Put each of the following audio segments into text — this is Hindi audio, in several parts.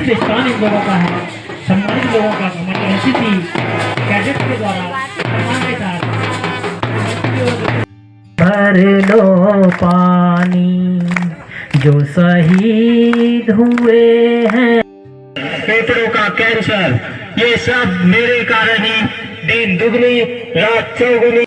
स्थान इन लोगों का है, सम्मानित लोगों का हमारे एनसीसी कैडेट के द्वारा सम्मान के साथ भर लो पानी जो शहीद हुए हैं। फेफड़ों का कैंसर, ये सब मेरे कारण ही दिन दुगनी रात चौगुनी।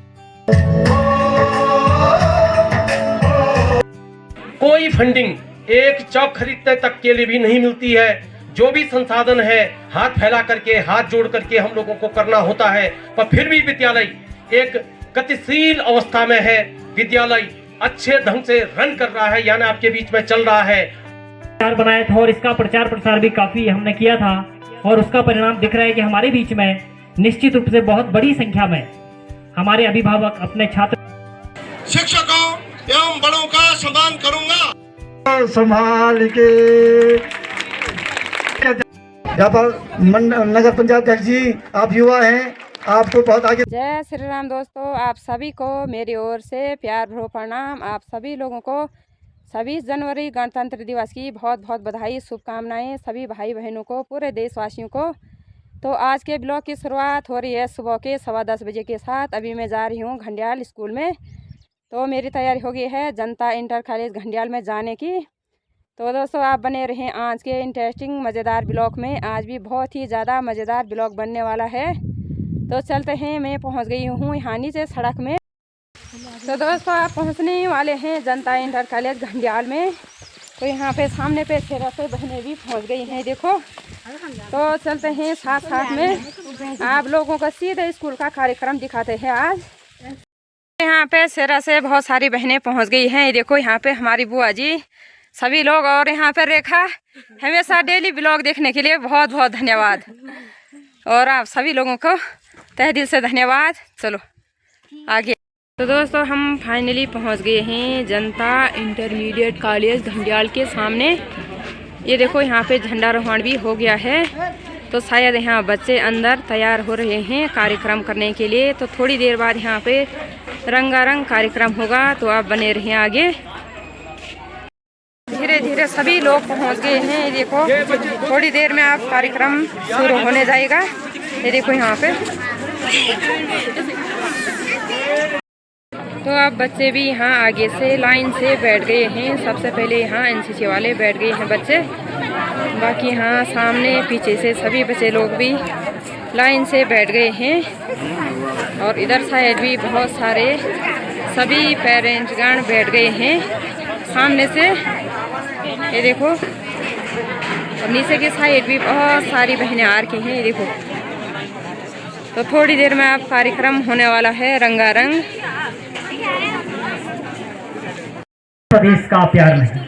कोई फंडिंग एक चौक खरीदने तक के लिए भी नहीं मिलती है। जो भी संसाधन है हाथ फैला करके, हाथ जोड़ करके हम लोगों को करना होता है, पर फिर भी विद्यालय एक गतिशील अवस्था में है। विद्यालय अच्छे ढंग से रन कर रहा है, यानी आपके बीच में चल रहा है। बनाया था और इसका प्रचार प्रसार भी काफी हमने किया था और उसका परिणाम दिख रहा है कि हमारे बीच में निश्चित रूप से बहुत बड़ी संख्या में हमारे अभिभावक अपने छात्र शिक्षकों एवं बड़ों का सम्मान करूंगा। संभाल के यहाँ पर नगर पंचायत अध्यक्ष जी, आप युवा हैं, आपको बहुत आगे। जय श्री राम दोस्तों, आप सभी को मेरी ओर से प्यार भरो प्रणाम। आप सभी लोगों को 26 जनवरी गणतंत्र दिवस की बहुत बहुत बधाई, शुभकामनाएं सभी भाई बहनों को, पूरे देशवासियों को। तो आज के ब्लॉग की शुरुआत हो रही है सुबह के 10:15 बजे के साथ। अभी मैं जा रही हूँ घंडियाल स्कूल में। तो मेरी तैयारी हो गई है जनता इंटर कॉलेज घंडियाल में जाने की। तो दोस्तों आप बने रहें आज के इंटरेस्टिंग मज़ेदार ब्लॉग में। आज भी बहुत ही ज़्यादा मज़ेदार ब्लॉग बनने वाला है। तो चलते हैं, मैं पहुंच गई हूँ यहाँ नीचे सड़क में। तो दोस्तों आप पहुंचने वाले हैं जनता इंटर कॉलेज घंडियाल में। तो यहाँ पे सामने पे 13 से बहनें भी पहुँच गई हैं, देखो। तो चलते हैं साथ साथ में आप लोगों को सीधे स्कूल का कार्यक्रम दिखाते हैं। आज यहाँ पे सेरा से बहुत सारी बहनें पहुँच गई हैं, देखो। यहाँ पे हमारी बुआ जी, सभी लोग, और यहाँ पर रेखा। हमेशा डेली ब्लॉग देखने के लिए बहुत बहुत धन्यवाद, और आप सभी लोगों को तहे दिल से धन्यवाद। चलो आगे। तो दोस्तों हम फाइनली पहुँच गए हैं जनता इंटरमीडिएट कॉलेज घंडियाल के सामने। ये देखो यहाँ पे झंडारोहण भी हो गया है। तो शायद यहाँ बच्चे अंदर तैयार हो रहे हैं कार्यक्रम करने के लिए। तो थोड़ी देर बाद यहाँ पे रंगारंग कार्यक्रम होगा, तो आप बने रहिए आगे। धीरे धीरे सभी लोग पहुँच गए हैं, देखो। थोड़ी देर में आप कार्यक्रम शुरू होने जाएगा। ये देखो यहाँ पे। तो अब बच्चे भी यहाँ आगे से लाइन से बैठ गए हैं। सबसे पहले यहाँ एनसीसी वाले बैठ गए हैं बच्चे। बाकी यहाँ सामने पीछे से सभी बच्चे लोग भी लाइन से बैठ गए हैं। और इधर साइड भी बहुत सारे सभी पेरेंट्सगण बैठ गए हैं सामने से, ये देखो। और नीचे के साइड भी बहुत सारी बहनें आ रही हैं, ये देखो। तो थोड़ी देर में आप कार्यक्रम होने वाला है रंगारंग। प्रदेश का प्यार नहीं।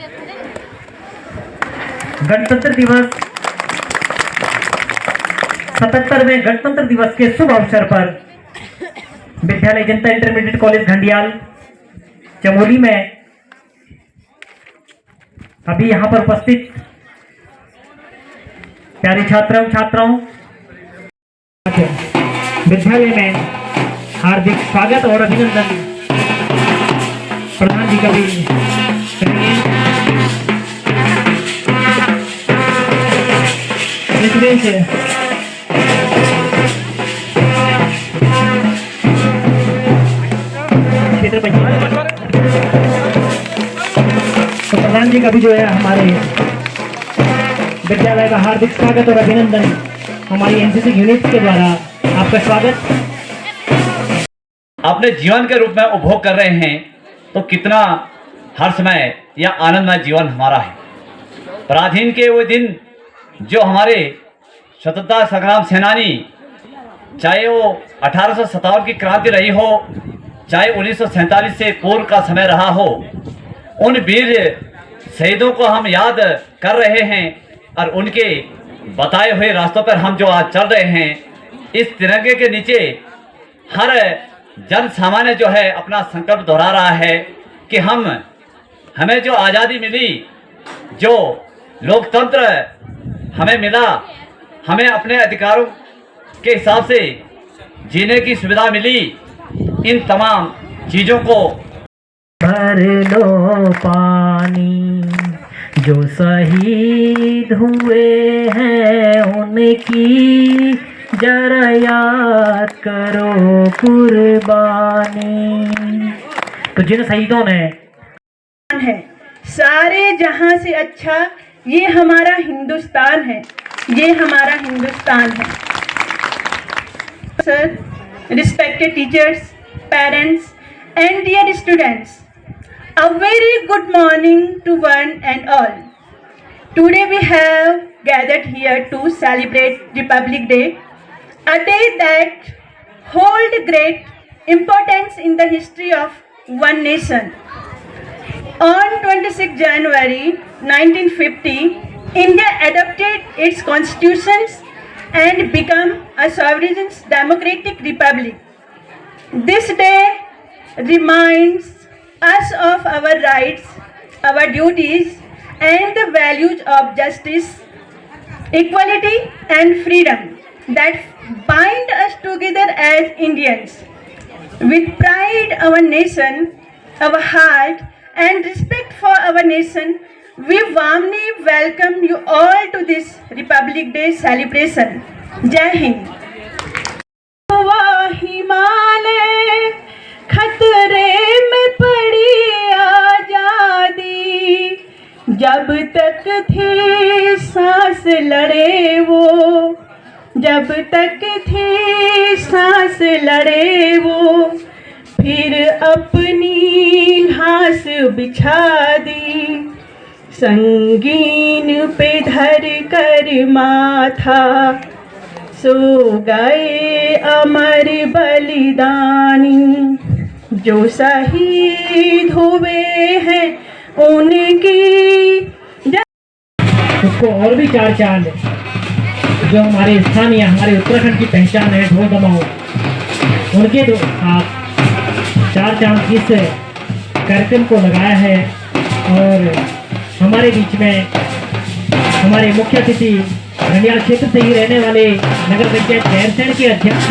गणतंत्र दिवस 77वें गणतंत्र दिवस के शुभ अवसर पर विद्यालय जनता इंटरमीडिएट कॉलेज घंडियाल चमोली में अभी यहाँ पर उपस्थित प्यारे छात्राओं विद्यालय में हार्दिक स्वागत और अभिनंदन प्रधान जी का भी क्षेत्र तो प्रधान जी का भी जो है हमारे विद्यालय का हार्दिक स्वागत और अभिनंदन हमारी एनसीसी यूनिट के द्वारा आपका स्वागत। अपने जीवन के रूप में उपभोग कर रहे हैं, तो कितना हर्षमय या आनंदमय जीवन हमारा है। पराधीन के वो दिन जो हमारे स्वतंत्रता संग्राम सेनानी, चाहे वो 1857 की क्रांति रही हो, चाहे 1947 से पूर्व का समय रहा हो, उन वीर शहीदों को हम याद कर रहे हैं। और उनके बताए हुए रास्तों पर हम जो आज चल रहे हैं, इस तिरंगे के नीचे हर जन सामान्य जो है अपना संकल्प दोहरा रहा है कि हमें जो आज़ादी मिली, जो लोकतंत्र हमें मिला, हमें अपने अधिकारों के हिसाब से जीने की सुविधा मिली, इन तमाम चीज़ों को भर लो पानी जो शहीद हुए हैं उनकी जरा याद करो कुर्बानी। तो जिन शहीदों ने है सारे जहां से अच्छा ये हमारा हिंदुस्तान है, ये हमारा हिंदुस्तान है। Sir, respected teachers, parents and dear students, a very good morning to one and all. Today we have gathered here to celebrate Republic Day, a day that hold great importance in the history of one nation. On 26 January 1950, India adopted its constitutions and became a sovereign democratic republic. This day reminds us of our rights, our duties, and the values of justice, equality, and freedom that bind us together as Indians. With pride, our nation, our heart, and respect for our nation, we warmly welcome you all to this Republic Day celebration. Jai Hind. Himalaya खतरे में पड़ी आजादी, जब तक थी सांस लड़े वो, जब तक थी सांस लड़े वो, फिर अपनी घास बिछा दी, संगीन पे धर कर माथा, सो गए अमर बलिदानी, जो शहीद हुए हैं उनकी। उसको और भी चार चांद जो हमारे स्थानीय हमारे उत्तराखंड की पहचान है ढोल दमाओ, उनके साथ चार चांद इस कार्यक्रम को लगाया है। और हमारे बीच में हमारे मुख्य अतिथि घंडियाल क्षेत्र से ही रहने वाले नगर पंचायत गैरसैंण के अध्यक्ष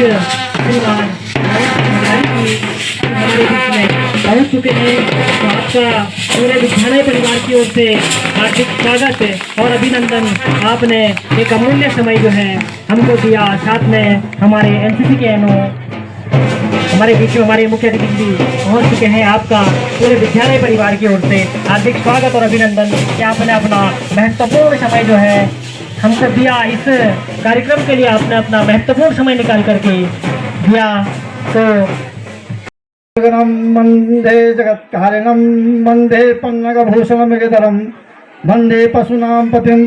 श्रीमान भंडारी जी हमारे बीच में पहुंच चुके हैं। तो आपका पूरे विद्यालय परिवार की ओर से हार्दिक स्वागत और अभिनंदन। आपने एक अमूल्य समय जो है हमको दिया, साथ में हमारे एनसीसी के हमारे बीच में हमारे मुख्य अतिथि भी पहुँच चुके हैं। आपका पूरे विद्यालय परिवार की ओर से हार्दिक स्वागत और अभिनंदन कि आपने अपना महत्वपूर्ण समय जो है हमको दिया। इस कार्यक्रम के लिए आपने अपना महत्वपूर्ण समय निकाल करके दिया। तो वंदे जगत्कारिणं वंदे पन्नगभूषणमृगधरं वंदे पशूनां पतिं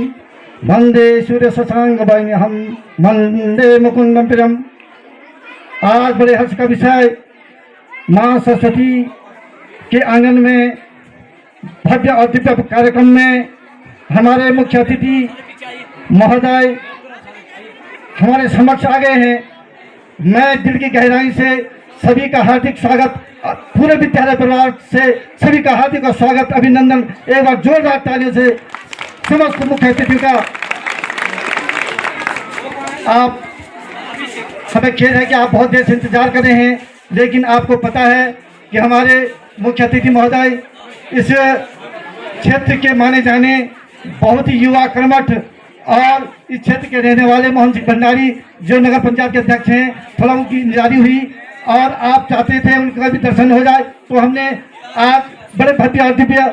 वंदे सूर्यशशाङ्कवैन्यहं वंदे मुकुन्दं प्रियम्। आज बड़े हर्ष का विषय माँ सरस्वती के आंगन में भव्य और दिव्य कार्यक्रम में हमारे मुख्य अतिथि महोदय हमारे समक्ष आ गए हैं। मैं दिल की गहराई से सभी का हार्दिक स्वागत, पूरे विद्यालय परिवार से सभी का हार्दिक और स्वागत अभिनंदन। एक बार जोरदार तालियों से समस्त मुख्य अतिथि का। आप हमें खेद है कि आप बहुत देर से इंतजार कर रहे हैं, लेकिन आपको पता है कि हमारे मुख्य अतिथि महोदय इस क्षेत्र के माने जाने बहुत ही युवा कर्मठ और इस क्षेत्र के रहने वाले मोहन सिंह भंडारी जो नगर पंचायत के अध्यक्ष हैं, थोड़ा उनकी इंतजारी हुई और आप चाहते थे उनका भी दर्शन हो जाए, तो हमने आज बड़े भव्य और दिव्य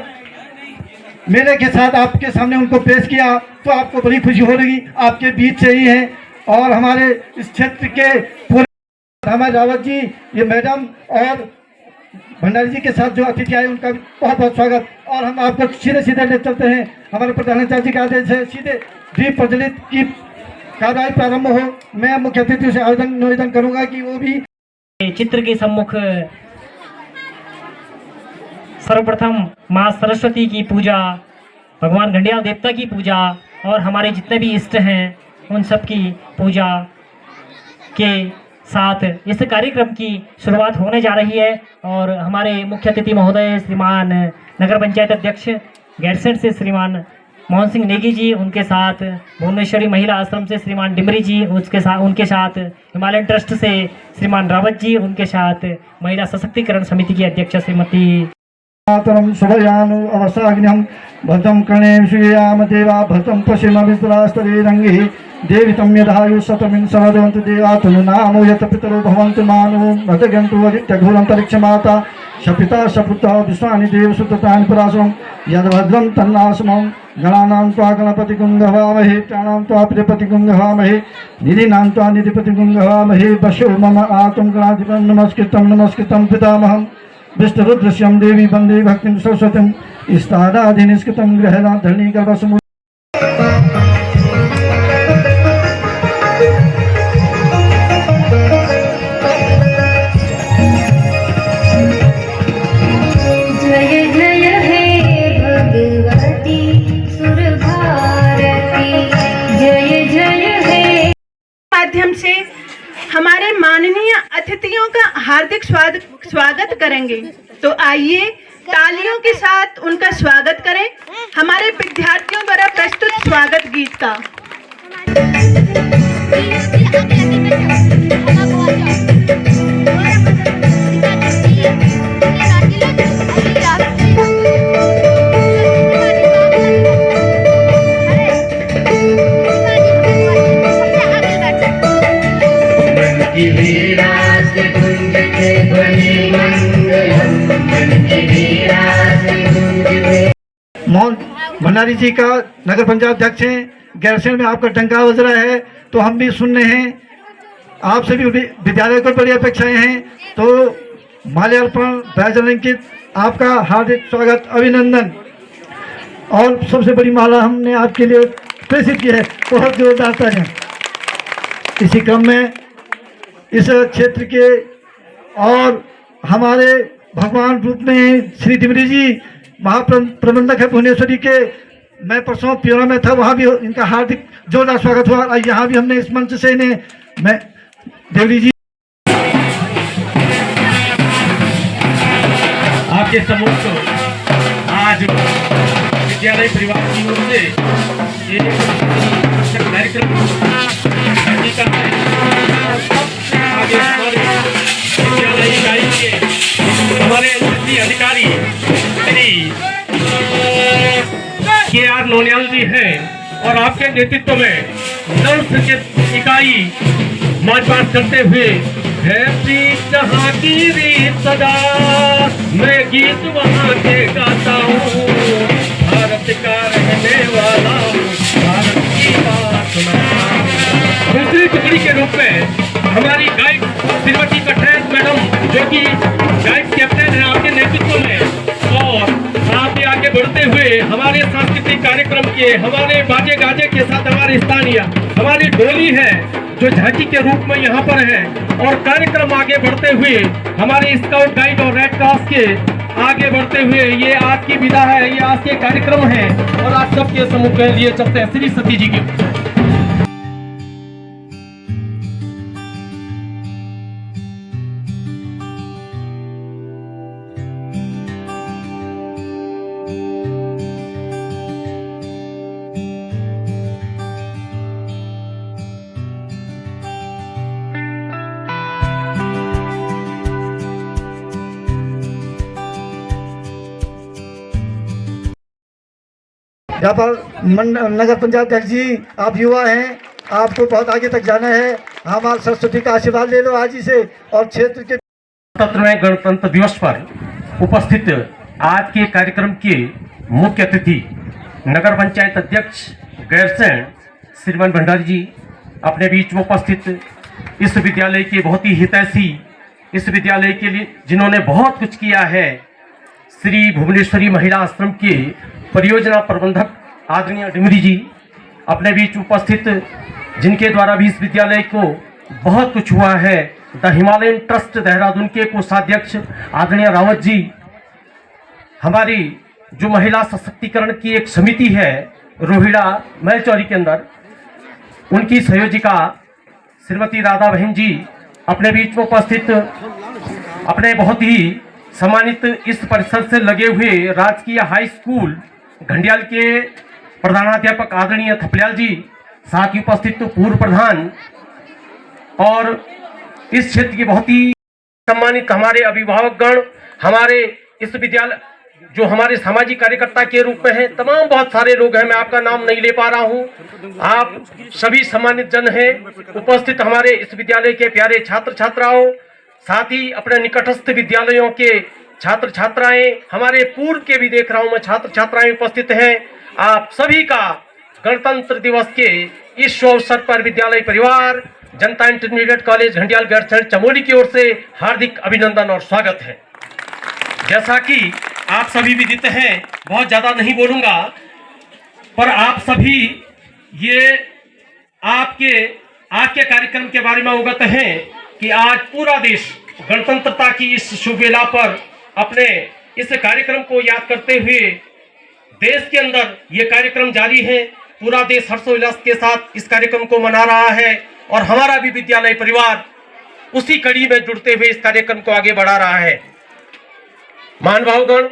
मेले के साथ आपके सामने उनको पेश किया। तो आपको बड़ी खुशी हो रही, आपके बीच से ही हैं और हमारे इस क्षेत्र के पूरे हमारे रावत जी, ये मैडम और भंडारी जी के साथ जो अतिथि आए उनका भी बहुत बहुत स्वागत। और हम आपको सीधे सीधे ले चलते हैं। हमारे प्रधानाचार्य जी का आदेश है सीधे दीप प्रज्वलित की कार्यवाही प्रारंभ हो। मैं मुख्य अतिथि से निवेदन करूंगा कि वो भी चित्र के सम्मुख सर्वप्रथम माँ सरस्वती की पूजा, भगवान घंडियाल देवता की पूजा और हमारे जितने भी इष्ट हैं उन सब की पूजा के साथ इस कार्यक्रम की शुरुआत होने जा रही है। और हमारे मुख्य अतिथि महोदय श्रीमान नगर पंचायत अध्यक्ष गैरसैंण से श्रीमान मोहन सिंह नेगी जी, उनके साथ भुवनेश्वरी महिला आश्रम से श्रीमान डिमरी जी, उनके साथ हिमालयन ट्रस्ट से श्रीमान रावत जी, उनके साथ महिला सशक्तिकरण समिति की अध्यक्ष श्रीमती शुभयानु अवसाग्निहं भद्रं कर्णेन श्रीयाम देवा भद्रं पश्येमाभिस्तरास्तरे रङ्गे देवी तं यदायु शतमिं समदवन्तु देवा तनुनामो यत पितरो भवन्तु मानो भद्रगन्तु आदित्यघोरन्तरिक्षमाता शपिता शपुत्रः विश्वानि देवसुततानि पराशरं यद्भद्रं तन्नाशमं गणानां त्वा गणपतिगुं गवामहे प्राणां त्वा प्रियपतिगुं गवामहे निधीनां त्वा निधिपतिगुं गवामहे वशो मम आत्मं गणाधिपं नमस्कृतं पितामहं विष्णुरुद्रस्यं देवी वन्दे भक्तिं सरस्वतीं स्थानाधिनिष्कृतं गृहणा धरणी गर्भसमु जय जय हे भगवती सुर भारती जय जय हे माध्यम से हमारे माननीय अतिथियों का हार्दिक स्वागत करेंगे। तो आइए तालियों के साथ उनका स्वागत करें हमारे विद्यार्थियों द्वारा प्रस्तुत स्वागत गीत का। मोहन भंडारी जी का नगर पंचायत अध्यक्ष हैं। गैरसैंण में आपका डंका बज रहा है तो हम भी सुन रहे हैं। आप सभी विद्यालय को बड़ी अपेक्षाएं हैं तो माल्यार्पण बैजल अंकित आपका हार्दिक स्वागत अभिनंदन। और सबसे बड़ी माला हमने आपके लिए प्रेषित की है, बहुत जोरदार तालियां। इसी क्रम में इस क्षेत्र के और हमारे भगवान रूप में श्री दिमरी जी महाप्रबंधक है भुवनेश्वरी के। मैं परसों प्योरा में था, वहाँ भी इनका हार्दिक जोरदार स्वागत हुआ। और यहाँ भी हमने इस मंच से इन्हें मैं देवरी जी आपके समूह को आज विद्यालय परिवार की ओर से एक कार्यक्रम करने का है। आगे हमारे विद्यालय इकाई के हमारे अतिथि अधिकारी श्री KR नोनियाल जी हैं और आपके नेतृत्व में नर्स के इकाई मार्च पास करते हुए हैप्पी जहाँ की रीत सदा मैं गीत वहाँ के गाता हूँ, भारत का रहने वाला हूँ, भारत की बात सुनाता हूँ। दूसरी टुकड़ी के रूप में हमारी गाइड श्रीमती कठैत मैडम जो कि गाइड कैप्टन है आपके नेतृत्व में, और आप आगे बढ़ते हुए हमारे सांस्कृतिक कार्यक्रम के हमारे बाजे गाजे के साथ हमारे स्थानीय हमारी डोली है जो झांकी के रूप में यहाँ पर है। और कार्यक्रम आगे बढ़ते हुए हमारे स्काउट गाइड और रेड क्रॉस के आगे बढ़ते हुए ये आज की विदा है, ये आज के कार्यक्रम है और आप सबके समूह के लिए चलते हैं श्री सती जी की। यहाँ पर नगर पंचायत अध्यक्ष जी, आप युवा हैं, आपको बहुत आगे तक जाना है। हमारे सरस्वती का आशीर्वाद ले लो आज ही से। और क्षेत्र के 77वें गणतंत्र दिवस पर उपस्थित आज के कार्यक्रम के मुख्य अतिथि नगर पंचायत अध्यक्ष गैरसैंण श्रीमान भंडारी जी अपने बीच में उपस्थित, इस विद्यालय के बहुत ही हितैषी, इस विद्यालय के लिए जिन्होंने बहुत कुछ किया है, श्री भुवनेश्वरी महिला आश्रम के परियोजना प्रबंधक आदरणीय डिमरी जी अपने बीच उपस्थित, जिनके द्वारा भी इस विद्यालय को बहुत कुछ हुआ है। द हिमालयन ट्रस्ट देहरादून के कोषाध्यक्ष आदरणीय रावत जी, हमारी जो महिला सशक्तिकरण की एक समिति है रोहिड़ा महलचौरी के अंदर, उनकी संयोजिका श्रीमती राधा बहन जी अपने बीच में उपस्थित, अपने बहुत ही सम्मानित इस परिसर से लगे हुए राजकीय हाई स्कूल घंडियाल के प्रधानाध्यापक आदरणीय थपलियाल जी, साथ ही उपस्थित पूर्व प्रधान और इस क्षेत्र के बहुत ही सम्मानित हमारे अभिभावकगण, हमारे इस विद्यालय जो हमारे सामाजिक कार्यकर्ता के रूप में हैं, तमाम बहुत सारे लोग हैं, मैं आपका नाम नहीं ले पा रहा हूं। आप सभी सम्मानित जन हैं, उपस्थित हमारे इस विद्यालय के प्यारे छात्र छात्राओं, साथ ही अपने निकटस्थ विद्यालयों के छात्र छात्राएं, हमारे पूर्व के भी देख रहा हूं मैं छात्र छात्राएं उपस्थित हैं। आप सभी का गणतंत्र दिवस के इस शुभ अवसर पर विद्यालय परिवार, जनता इंटरमीडिएट कॉलेज घंटियाल गैरसैंण चमोली की ओर से हार्दिक अभिनंदन और स्वागत है। जैसा कि आप सभी विदित हैं, बहुत ज्यादा नहीं बोलूंगा, पर आप सभी ये आपके आज के कार्यक्रम के बारे में अवगत हैं कि आज पूरा देश गणतंत्रता की इस शुभ वेला पर अपने इस कार्यक्रम को याद करते हुए देश के अंदर ये कार्यक्रम जारी है। पूरा देश हर्षोल्लास के साथ इस कार्यक्रम को मना रहा है और हमारा भी विद्यालय परिवार उसी कड़ी में जुड़ते हुए इस कार्यक्रम को आगे बढ़ा रहा है। महानुभावगण,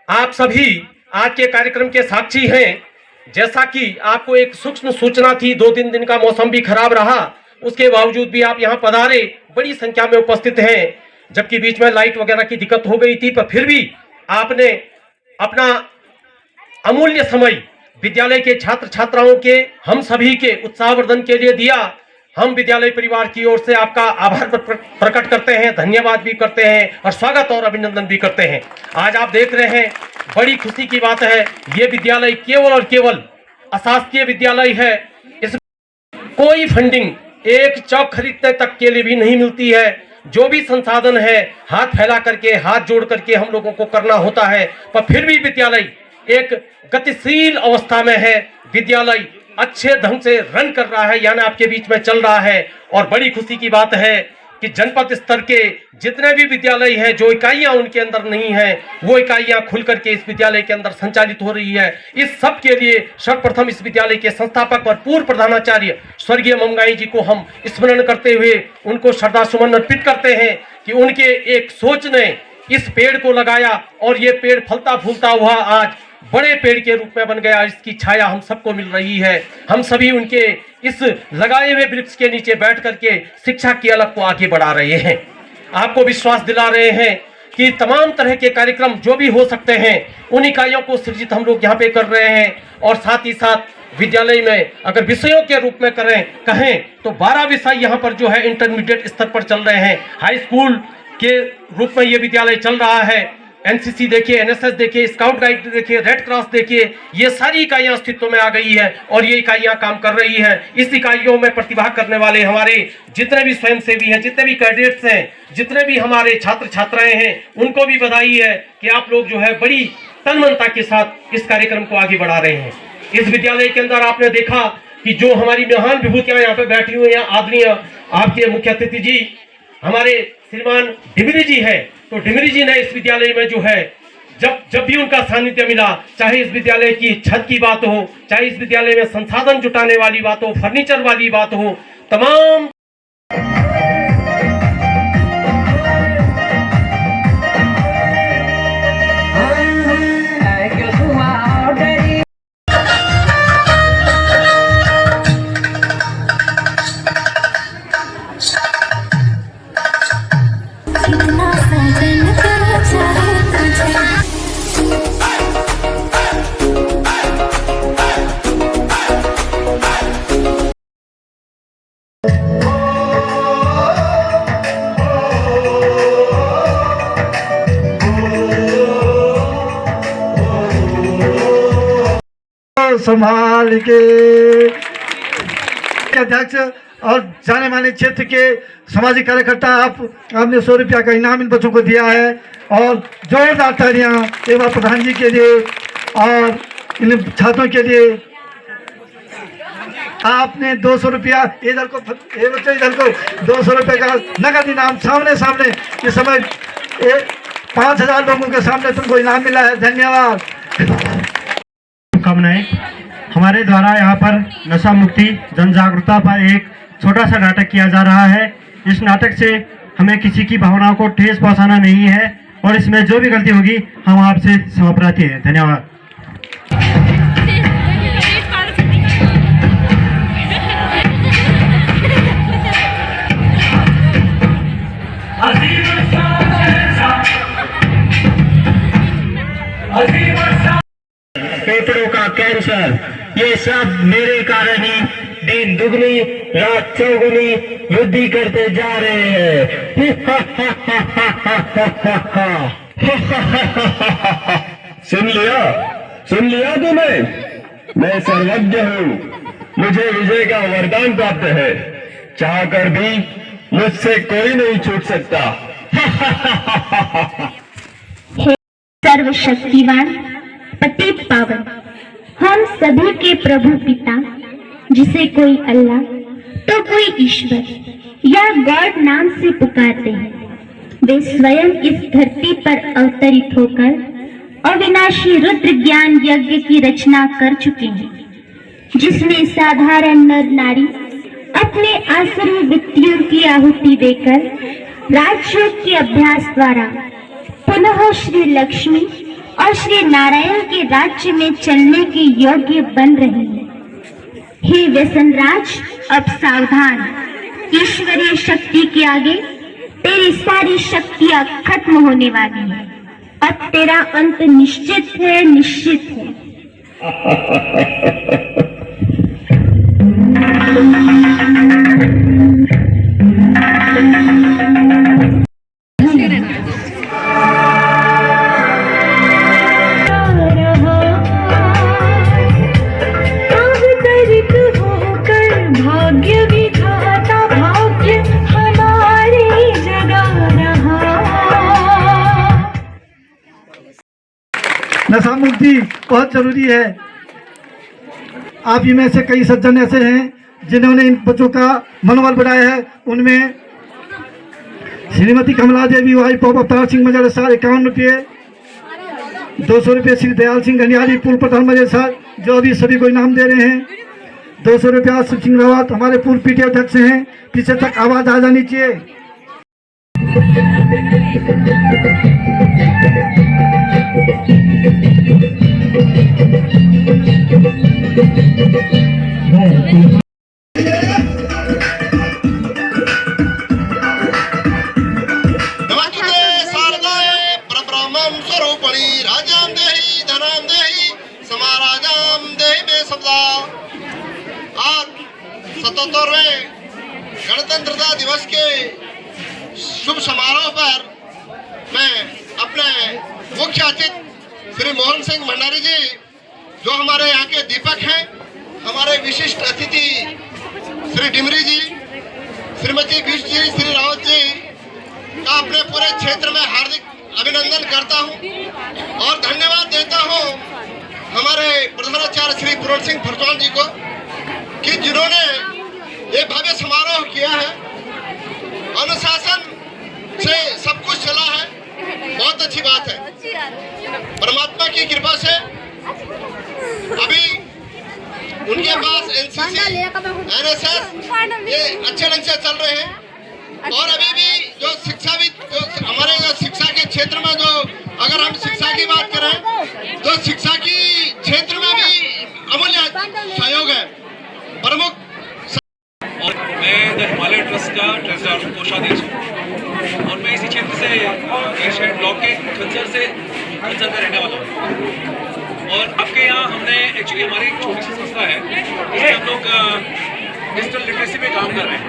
आप सभी आज के कार्यक्रम के साक्षी हैं। जैसा कि आपको एक सूक्ष्म सूचना थी, 2-3 दिन का मौसम भी खराब रहा, उसके बावजूद भी आप यहाँ पधारे, बड़ी संख्या में उपस्थित हैं। जबकि बीच में लाइट वगैरह की दिक्कत हो गई थी, पर फिर भी आपने अपना अमूल्य समय विद्यालय के छात्र छात्राओं के, हम सभी के उत्साहवर्धन के लिए दिया। हम विद्यालय परिवार की ओर से आपका आभार प्रकट करते हैं, धन्यवाद भी करते हैं और स्वागत और अभिनंदन भी करते हैं। आज आप देख रहे हैं, बड़ी खुशी की बात है, ये विद्यालय केवल और केवल अशासकीय विद्यालय है। इस कोई फंडिंग एक चौक खरीदने तक के लिए भी नहीं मिलती है। जो भी संसाधन है हाथ फैला करके, हाथ जोड़ करके हम लोगों को करना होता है, पर फिर भी विद्यालय एक गतिशील अवस्था में है। विद्यालय अच्छे ढंग से रन कर रहा है, यानी आपके बीच में चल रहा है। और बड़ी खुशी की बात है कि जनपद स्तर के जितने भी विद्यालय हैं, जो इकाइयां उनके अंदर नहीं हैं, वो इकाइयां खुल करके इस विद्यालय के अंदर संचालित हो रही है। इस सब के लिए सर्वप्रथम इस विद्यालय के संस्थापक और पूर्व प्रधानाचार्य स्वर्गीय ममगाई जी को हम स्मरण करते हुए उनको श्रद्धा सुमन अर्पित करते हैं कि उनके एक सोच ने इस पेड़ को लगाया और ये पेड़ फलता फूलता हुआ आज बड़े पेड़ के रूप में बन गया। इसकी छाया हम सबको मिल रही है। हम सभी उनके इस लगाए हुए वृक्ष के नीचे बैठ करके शिक्षा की अलग को आगे बढ़ा रहे हैं। आपको विश्वास दिला रहे हैं कि तमाम तरह के कार्यक्रम जो भी हो सकते हैं, उन इकाइयों को सृजित हम लोग यहाँ पे कर रहे हैं। और साथ ही साथ विद्यालय में अगर विषयों के रूप में कहें तो 12 विषय यहाँ पर जो है इंटरमीडिएट स्तर पर चल रहे हैं। हाई स्कूल के रूप में ये विद्यालय चल रहा है। एनसीसी देखिए, एनएसएस देखिए, स्काउट गाइड देखिए, रेड क्रॉस देखिए, ये सारी इकाइयां अस्तित्व में आ गई है और ये इकाइयां काम कर रही हैं। इस इकाइयों में प्रतिभा करने वाले हमारे जितने भी स्वयंसेवी हैं, जितने भी कैडेट्स हैं, जितने भी हमारे छात्र छात्राएं हैं, उनको भी बधाई है कि आप लोग जो है बड़ी तन्मयता के साथ इस कार्यक्रम को आगे बढ़ा रहे हैं। इस विद्यालय के अंदर आपने देखा कि जो हमारी महान विभूतियां यहाँ पे बैठी हुई हैं, आदरणीय आपके मुख्य अतिथि जी हमारे श्रीमान डिमरी जी है, तो डिमरी जी ने इस विद्यालय में जो है जब भी उनका सानिध्य मिला, चाहे इस विद्यालय की छत की बात हो, चाहे इस विद्यालय में संसाधन जुटाने वाली बात हो, फर्नीचर वाली बात हो, तमाम संभाल के अध्यक्ष और जाने माने क्षेत्र के सामाजिक कार्यकर्ता, आपने 100 रुपया का इनाम इन बच्चों को दिया है। और जोरदार तालियां एवं प्रधान जी के लिए और इन छात्रों के लिए। आपने 200 रुपया इधर को 200 रुपये का नगद इनाम सामने इस समय 5000 लोगों के सामने तुमको इनाम मिला है। धन्यवाद। शुभकामनाएं। हमारे द्वारा यहाँ पर नशा मुक्ति जन जागरूकता पर एक छोटा सा नाटक किया जा रहा है। इस नाटक से हमें किसी की भावनाओं को ठेस पहुँचाना नहीं है और इसमें जो भी गलती होगी हम आपसे क्षमा प्रार्थी हैं। धन्यवाद। कैंसर, ये सब मेरे कारण ही दिन दुगनी रात चौगुनी वृद्धि करते जा रहे हैं। सुन लिया तुम्हें? मैं सर्वज्ञ हूँ, मुझे विजय का वरदान प्राप्त है, चाहकर भी मुझसे कोई नहीं छूट सकता। सर्वशक्तिवान पति पावन, हम सभी के प्रभु पिता, जिसे कोई अल्लाह तो कोई ईश्वर या गॉड नाम से पुकारते हैं, वे स्वयं इस धरती पर अवतरित होकर अविनाशी रुद्र ज्ञान यज्ञ की रचना कर चुके हैं, जिसमें साधारण नर नारी अपने आसुरी वृत्तियों की आहुति देकर राजयोग के अभ्यास द्वारा पुनः श्री लक्ष्मी और श्री नारायण के राज्य में चलने के योग्य बन रही है। हे व्यसनराज, अब सावधान, ईश्वरीय शक्ति के आगे तेरी सारी शक्तियां खत्म होने वाली है। अब तेरा अंत निश्चित है, निश्चित है। नशा मुक्ति बहुत जरूरी है। आप ही में से कई सज्जन ऐसे हैं जिन्होंने इन बच्चों का मनोबल बढ़ाया है। उनमें श्रीमती कमला देवी, वाइफ ऑफ अवतार सिंह मजर साहब 51 रुपये, 200 रुपये श्री दयाल सिंह घनियाली पूर्व प्रधान मजर साहब, जो अभी सभी को इनाम दे रहे हैं। 200 रुपया शिव सिंह रावत, हमारे पूर्व पीटी अध्यक्ष हैं, पीछे तक आवाज आ जानी चाहिए। नमस्ते शारदाय परब्रह्मं स्वरूपिणी राजां देहि धनां देहि समाराजां देहि मे सदा। आज 77वें गणतंत्रता दिवस के शुभ समारोह पर मैं अपने मुख्य अतिथि श्री मोहन सिंह भंडारी जी, जो हमारे यहाँ के दीपक हैं, हमारे विशिष्ट अतिथि श्री डिमरी जी, श्रीमती बिष्ट जी, श्री रावत जी का अपने पूरे क्षेत्र में हार्दिक अभिनंदन करता हूँ और धन्यवाद देता हूँ हमारे प्रधानाचार्य श्री पूरण सिंह फरजौन जी को, कि जिन्होंने ये भव्य समारोह किया है। अनुशासन से सब कुछ चला है, बहुत अच्छी बात है। परमात्मा की कृपा से अभी उनके पास एनसीसी, एनएसएस ये अच्छे ढंग से चल रहे हैं। और अभी भी जो हमारे शिक्षा के क्षेत्र में जो, अगर हम शिक्षा की बात करें तो शिक्षा की क्षेत्र में भी अमूल्य सहयोग है। प्रमुख और मैं द हिमालय ट्रस्ट का ट्रेजरर कोषाधीश हूँ और मैं इसी क्षेत्र से एशियन ब्लॉक के खंसर का रहने वाला हूँ। और आपके यहाँ हमने एक्चुअली हमारी एक छोटी सी संस्था है, इसमें हम लोग डिजिटल लिटरेसी पे काम कर रहे हैं।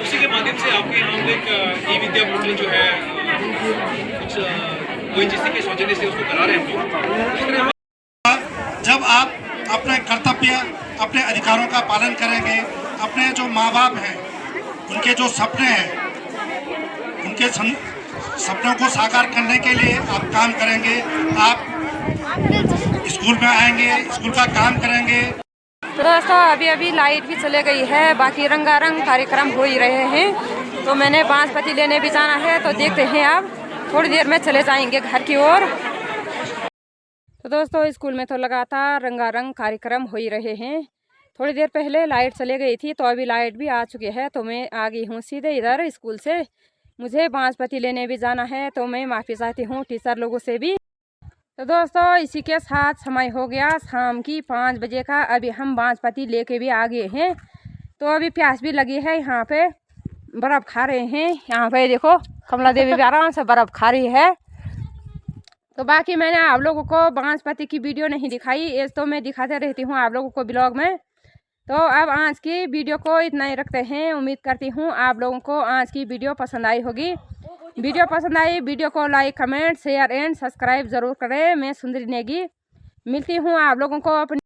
उसी के माध्यम से आपके यहाँ हम एक ई विद्या पोर्टल जो है कुछ ONGC के सौजन्य से उसको करा रहे हैं हम लोग। जब आप अपने कर्तव्य, अपने अधिकारों का पालन करेंगे, अपने जो माँ बाप हैं उनके जो सपने हैं, उनके सपनों को साकार करने के लिए आप काम करेंगे। आप स्कूल में आएंगे, स्कूल का काम करेंगे। तो दोस्तों अभी अभी लाइट भी चले गई है, बाकी रंगारंग कार्यक्रम हो ही रहे हैं। तो मैंने बांसपति लेने भी जाना है, तो देखते हैं आप थोड़ी देर में चले जाएंगे घर की ओर। तो दोस्तों स्कूल में तो लगातार रंगारंग कार्यक्रम हो ही रहे हैं। थोड़ी देर पहले लाइट चले गई थी, तो अभी लाइट भी आ चुकी है। तो मैं आ गई हूँ सीधे इधर स्कूल से। मुझे बांसपति लेने भी जाना है, तो मैं माफ़ी चाहती हूँ टीचर लोगों से भी। तो दोस्तों इसी के साथ समय हो गया शाम की 5 बजे का। अभी हम बांसपति लेके भी आ गए हैं, तो अभी प्यास भी लगी है। यहाँ पे बर्फ़ खा रहे हैं। यहाँ पे देखो कमला देवी भी आराम से बर्फ़ खा रही है। तो बाकी मैंने आप लोगों को बांसपति की वीडियो नहीं दिखाई, ये तो मैं दिखाते रहती हूँ आप लोगों को ब्लॉग में। तो अब आज की वीडियो को इतना ही रखते हैं। उम्मीद करती हूँ आप लोगों को आज की वीडियो पसंद आई होगी। वीडियो पसंद आई वीडियो को like, comment, share and subscribe ज़रूर करें। मैं सुंदरी नेगी मिलती हूँ आप लोगों को अपनी